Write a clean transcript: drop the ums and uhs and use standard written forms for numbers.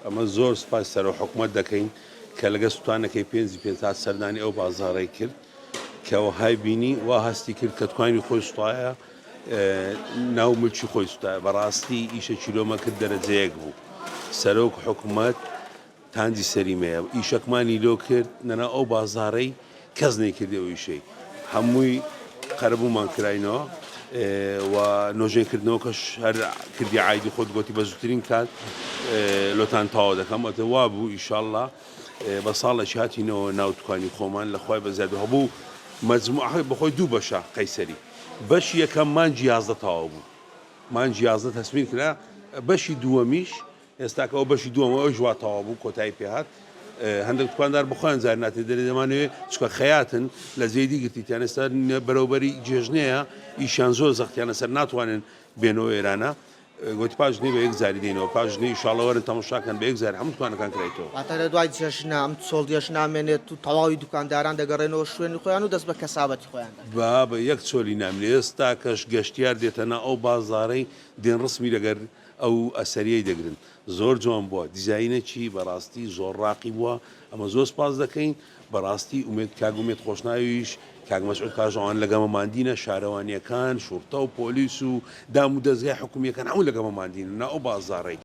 ئەمە زۆر سپاس سەرۆ حکوومەت دەکەین کە لەگە سوتانەکەی پێ سەردانی ئەو بازاڕی کرد کەەوە های بینی وا هەستی کرد کە توانی خۆی سوتایە ناو ملکی خۆی سوتایە بەڕاستی ئیشە چیلۆمەکرد دەرەجەیەک بوو سەرۆک حکوومەت تاندی سەریمەیە ئیشەکمانی لۆ کرد نەنا ئەو بازاڕەی کەس نەیکردەوە ئیشەی هەمووی قەرەبوومان کراینەوە و نۆژێنکردنەوەکەش هەر کردی عایدی خۆت گوتی بە زووترین کات لۆتان تاوا دەکەم ئەتە وا بوو ئیشاءڵڵا بە ساڵێکی هاتینەوە ناوتوانی خۆمان لە خوای بەزیاد هەبوو مەجموعە بەخۆی دوو بەشە قەیسەری بەشی یەکەم مانجی 11 تاوا بوو مانجی 11 تەسمیر کرا بەشی دووەمیش ئێستاکە ئەو بەشی دووەمە ئەو ژوا تاوا بوو کۆتایی پێهات هەندێک توکاندار بخۆیان زار ناتێ دەمانوێت چکە خەیاتن لە زێدی گرتییان ئێستا بەرەوبەری جێژنەیە ئیشان زۆر زەختیانە سەر ناتوانن بێنەوە ئێرانە گوتی پاژنەی بە یەک زاری دێنەوە پاژنەی ئینشاڵڵا تەماشاکەن بە یەک زار هەموو توانەکان کڕێتەوە ئاتارە دوای جێژنە ئەم چۆڵدیەش نامێنێت و تەواوی دوکانداران دەگەڕێنەوە شوێنی خۆیان و دەست بە کەسابەتی خۆیان بە یەک چۆلی نامێ ئێستا کەش گەشتیار دێتەنا ئەو بازاڕەی دێن ڕسمی لەگەر ئەو ئەسەریەی دەگرن زۆر جوان بووە دیزاینەکی بەڕاستی زۆر ڕاقی بووە ئەمە زۆر سپاس دەکەین بەڕاستی ئومێد کاگومێت خۆشناویش کاگمەسعود کاژەوان لەگەمەماندینە شارەوانیەکان شورتە و پۆلیس و دام و دەستگای حکوومیەکان هەموو لەگەمەماندینە ئەو بازاڕێک